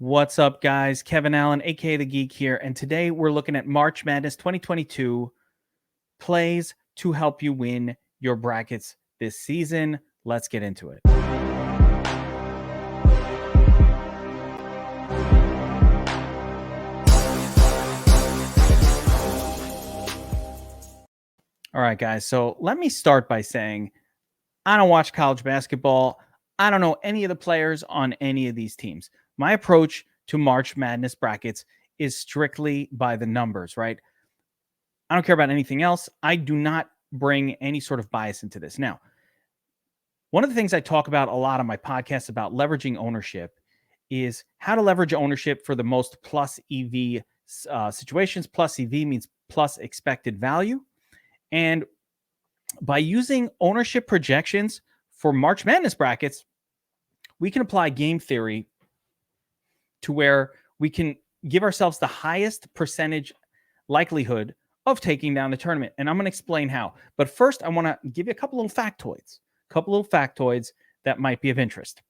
What's up, guys? Kevin Allen, aka The Geek here, and today we're looking at March Madness 2022 plays to help you win your brackets this season. Let's get into it. All right, guys, so let me start by saying I don't watch college basketball. I don't know any of the players on any of these teams. My approach to March Madness brackets is strictly by the numbers, right? I don't care about anything else. I do not bring any sort of bias into this. Now, one of the things I talk about a lot on my podcast about leveraging ownership is how to leverage ownership for the most plus EV situations. Plus EV means plus expected value. And by using ownership projections for March Madness brackets, we can apply game theory to where we can give ourselves the highest percentage likelihood of taking down the tournament. And I'm going to explain how. But first, I want to give you a couple little factoids that might be of interest.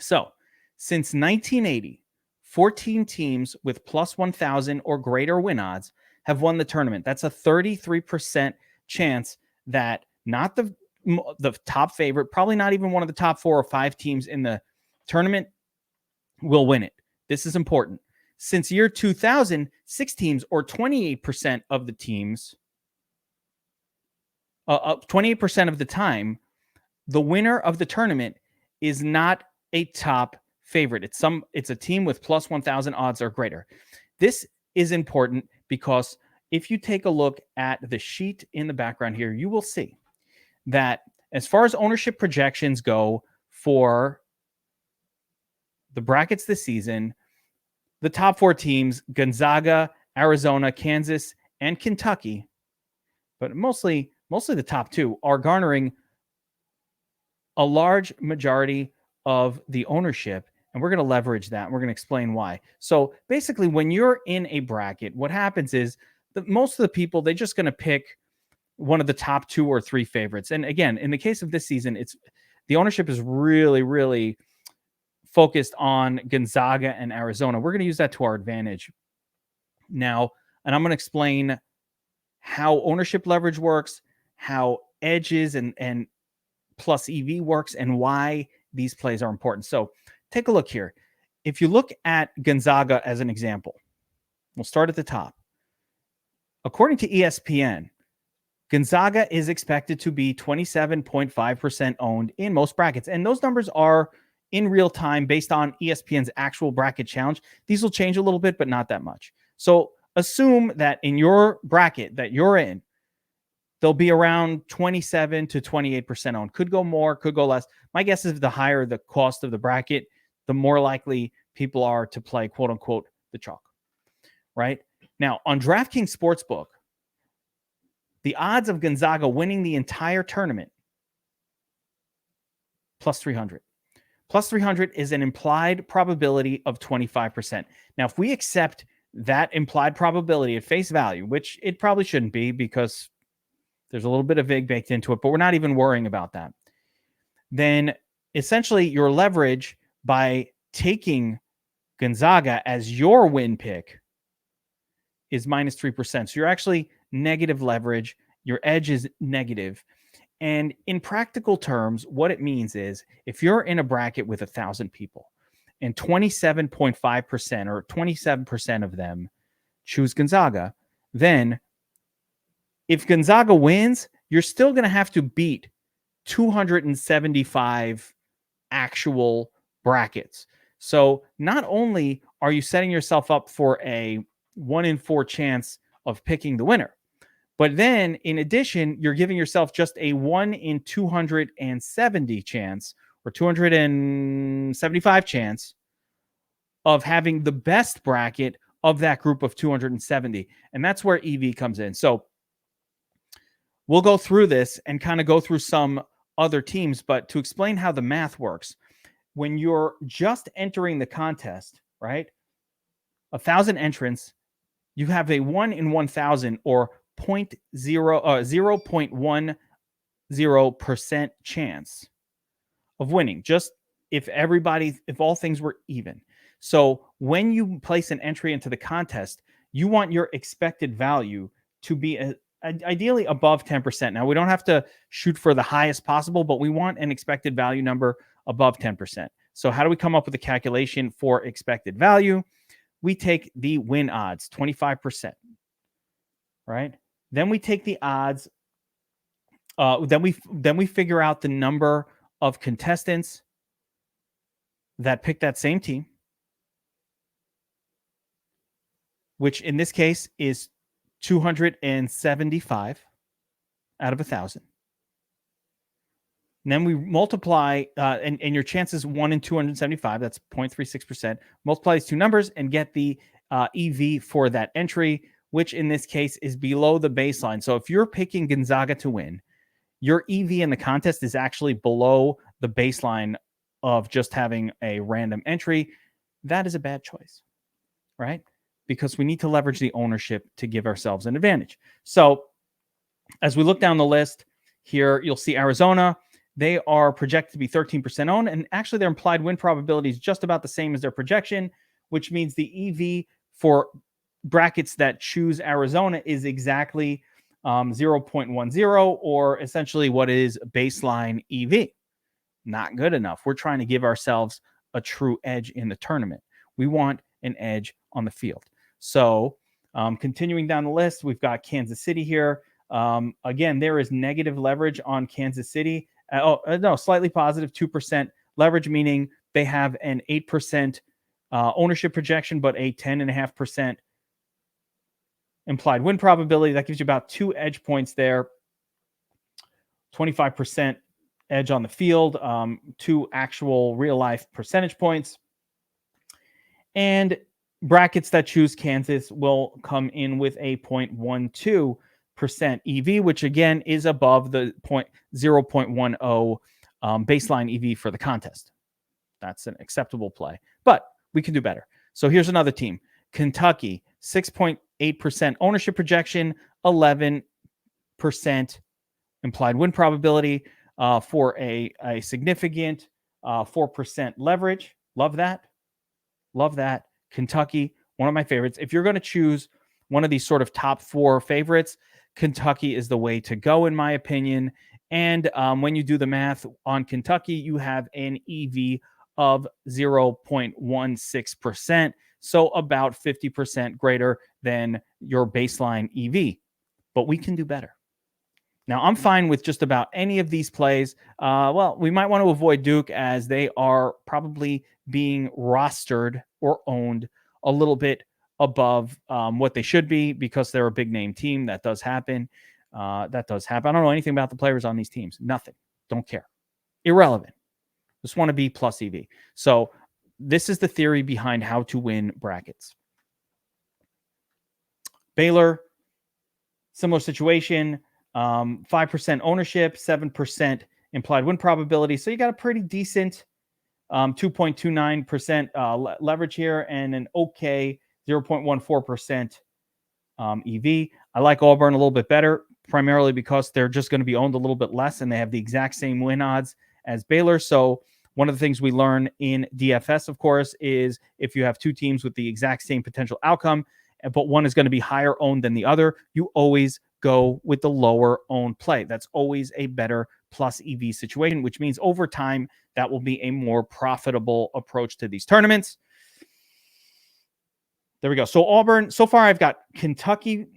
So, since 1980, 14 teams with plus 1,000 or greater win odds have won the tournament. That's a 33% chance that not the top favorite, probably not even one of the top 4 or 5 teams in the tournament will win it. This is important. Since year 2000, 6 teams or 28% of the teams, 28% of the time, the winner of the tournament is not a top favorite. It's a team with plus 1,000 odds or greater. This is important because if you take a look at the sheet in the background here, you will see that as far as ownership projections go for the brackets this season, the top 4 teams, Gonzaga, Arizona, Kansas, and Kentucky, but mostly the top 2, are garnering a large majority of the ownership, and we're going to leverage that. And we're going to explain why. So basically, when you're in a bracket, what happens is that most of the people, they're just going to pick one of the top 2 or 3 favorites. And again, in the case of this season, it's the ownership is really, really focused on Gonzaga and Arizona. We're going to use that to our advantage now, and I'm going to explain how ownership leverage works, how edges and plus EV works, and why these plays are important. So take a look here. If you look at Gonzaga as an example, we'll start at the top. According to ESPN, Gonzaga is expected to be 27.5% owned in most brackets. And those numbers are in real time based on ESPN's actual bracket challenge. These will change a little bit, but not that much. So assume that in your bracket that you're in, they'll be around 27 to 28% owned. Could go more, could go less. My guess is the higher the cost of the bracket, the more likely people are to play, quote unquote, the chalk, right? Now, on DraftKings Sportsbook, the odds of Gonzaga winning the entire tournament, plus 300. Plus 300 is an implied probability of 25%. Now, if we accept that implied probability at face value, which it probably shouldn't be because there's a little bit of vig baked into it, but we're not even worrying about that, then essentially your leverage by taking Gonzaga as your win pick is minus 3%. So you're actually negative leverage. Your edge is negative. And in practical terms, what it means is if you're in a bracket with 1,000 people and 27.5% or 27% of them choose Gonzaga, then if Gonzaga wins, you're still going to have to beat 275 actual brackets. So not only are you setting yourself up for a 1 in 4 chance of picking the winner, but then, in addition, you're giving yourself just a 1 in 270 chance or 275 chance of having the best bracket of that group of 270. And that's where EV comes in. So we'll go through this and kind of go through some other teams. But to explain how the math works, when you're just entering the contest, right, 1,000 entrants, you have a 1 in 1,000 or 0.10% chance of winning. Just if all things were even. So when you place an entry into the contest, you want your expected value to be ideally above 10%. Now, we don't have to shoot for the highest possible, but we want an expected value number above 10%. So how do we come up with a calculation for expected value? We take the win odds, 25%, right? Then we take the odds. Then we figure out the number of contestants that pick that same team, which in this case is 275 out of 1,000. And then we multiply, and your chances 1 in 275, that's 0.36%. Multiply these two numbers and get the EV for that entry, which in this case is below the baseline. So if you're picking Gonzaga to win, your EV in the contest is actually below the baseline of just having a random entry. That is a bad choice, right? Because we need to leverage the ownership to give ourselves an advantage. So as we look down the list here, you'll see Arizona. They are projected to be 13% owned, and actually their implied win probability is just about the same as their projection, which means the EV for brackets that choose Arizona is exactly 0.10, or essentially what is baseline EV. Not good enough. We're trying to give ourselves a true edge in the tournament. We want an edge on the field. So continuing down the list, we've got Kansas City here. Again, there is negative leverage on Kansas City. Slightly positive, 2% leverage, meaning they have an 8% ownership projection, but a 10.5% implied win probability. That gives you about 2 edge points there. 25% edge on the field, 2 actual real life percentage points. And brackets that choose Kansas will come in with a 0.12% EV, which again is above the 0.10 baseline EV for the contest. That's an acceptable play, but we can do better. So here's another team. Kentucky, 6.8% ownership projection, 11% implied win probability for a significant 4% leverage. Love that. Love that. Kentucky, one of my favorites. If you're going to choose one of these sort of top 4 favorites, Kentucky is the way to go, in my opinion. And when you do the math on Kentucky, you have an EV of 0.16%. So about 50% greater than your baseline EV. But we can do better. Now, I'm fine with just about any of these plays. We might want to avoid Duke, as they are probably being rostered or owned a little bit above what they should be, because they're a big name team. That does happen. I don't know anything about the players on these teams. Nothing. Don't care. Irrelevant. Just want to be plus EV. So this is the theory behind how to win brackets. Baylor, similar situation. 5% ownership, 7% implied win probability. So you got a pretty decent 2.29% leverage here, and an okay 0.14% EV. I like Auburn a little bit better, primarily because they're just going to be owned a little bit less, and they have the exact same win odds as Baylor. So one of the things we learn in DFS, of course, is if you have 2 teams with the exact same potential outcome, but one is going to be higher owned than the other, you always go with the lower owned play. That's always a better plus EV situation, which means over time, that will be a more profitable approach to these tournaments. There we go. So Auburn, so far I've got Kentucky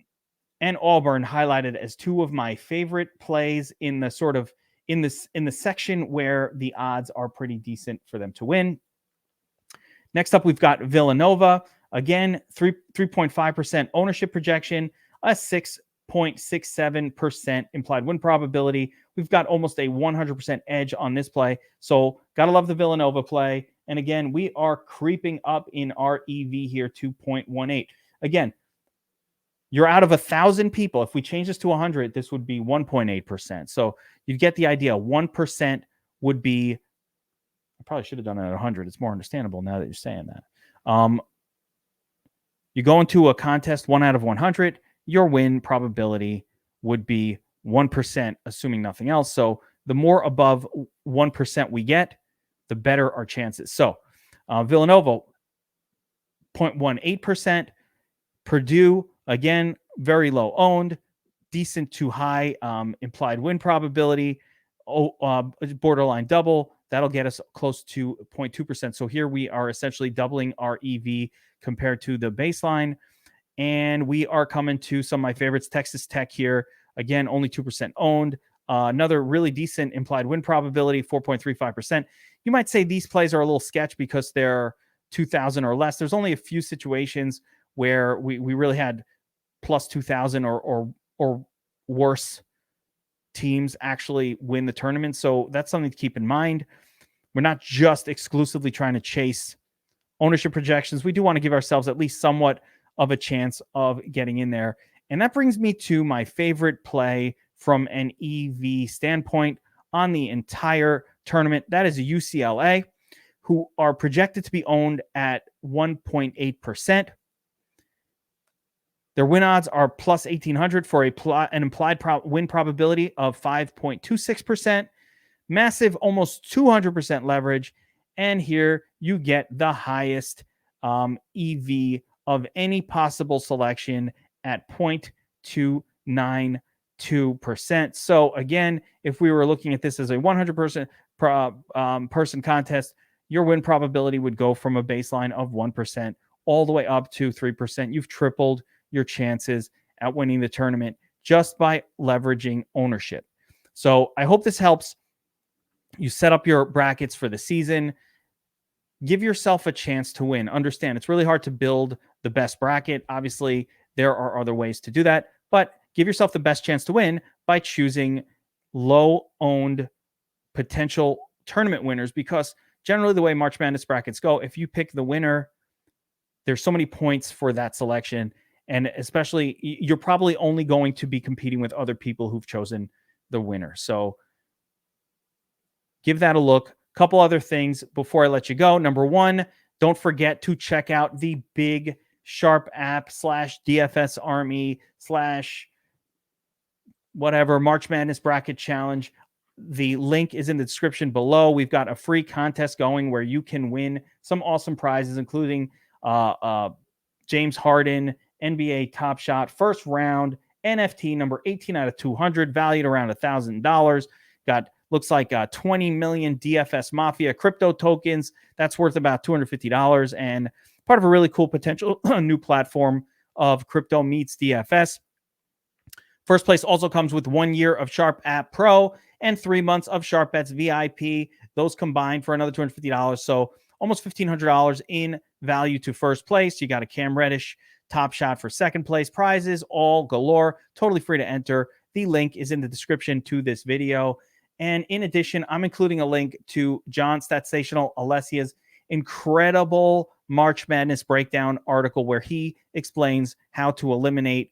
and Auburn highlighted as 2 of my favorite plays in the sort of in the section where the odds are pretty decent for them to win. Next up, we've got Villanova. Again, 3.5% ownership projection, a 6.67% implied win probability. We've got almost a 100% edge on this play. So got to love the Villanova play. And again, we are creeping up in our EV here, 2.18. Again, you're out of 1,000 people. If we change this to 100, this would be 1.8%. So you get the idea. 1% would be, I probably should have done it at 100. It's more understandable now that you're saying that. You go into a contest 1 out of 100, your win probability would be 1%, assuming nothing else. So the more above 1% we get, the better our chances. So Villanova, 0.18%. Purdue, again, very low owned, decent to high implied win probability, borderline double. That'll get us close to 0.2%. So here we are essentially doubling our EV compared to the baseline. And we are coming to some of my favorites. Texas Tech here, again, only 2% owned. Another really decent implied win probability, 4.35%. You might say these plays are a little sketch because they're 2,000 or less. There's only a few situations where we really had plus 2,000 or worse teams actually win the tournament. So that's something to keep in mind. We're not just exclusively trying to chase ownership projections. We do want to give ourselves at least somewhat of a chance of getting in there. And that brings me to my favorite play from an EV standpoint on the entire tournament. That is UCLA, who are projected to be owned at 1.8%. Their win odds are plus 1,800 for an implied win probability of 5.26%. Massive, almost 200% leverage. And here you get the highest EV of any possible selection at 0.292%. So again, if we were looking at this as a 100% person contest, your win probability would go from a baseline of 1% all the way up to 3%. You've tripled your chances at winning the tournament just by leveraging ownership. So I hope this helps you set up your brackets for the season. Give yourself a chance to win. Understand it's really hard to build the best bracket. Obviously, there are other ways to do that, but give yourself the best chance to win by choosing low-owned potential tournament winners, because generally the way March Madness brackets go, if you pick the winner, there's so many points for that selection. And especially, you're probably only going to be competing with other people who've chosen the winner. So give that a look. Couple other things before I let you go. Number one, don't forget to check out the big Sharp app / DFS Army / whatever March Madness Bracket Challenge. The link is in the description below. We've got a free contest going where you can win some awesome prizes, including James Harden, NBA Top Shot, first round, NFT number 18 out of 200, valued around $1,000. Got looks like 20 million DFS Mafia crypto tokens. That's worth about $250 and part of a really cool potential new platform of crypto meets DFS. First place also comes with 1 year of Sharp App Pro and 3 months of Sharp Bets VIP. Those combined for another $250. So almost $1,500 in value to first place. You got a Cam Reddish Top Shot for second place. Prizes all galore. Totally free to enter. The link is in the description to this video. And in addition, I'm including a link to John Statsational Alessia's incredible March Madness breakdown article where he explains how to eliminate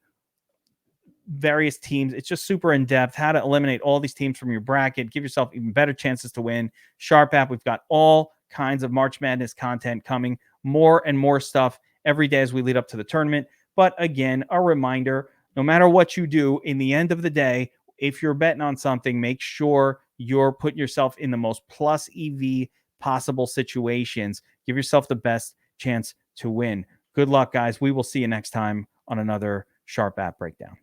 various teams. It's just super in-depth, how to eliminate all these teams from your bracket, give yourself even better chances to win. Sharp app, we've got all kinds of March Madness content coming, more and more stuff every day as we lead up to the tournament. But again, a reminder, no matter what you do, in the end of the day, if you're betting on something, make sure you're putting yourself in the most plus EV possible situations. Give yourself the best chance to win. Good luck, guys. We will see you next time on another Sharp App Breakdown.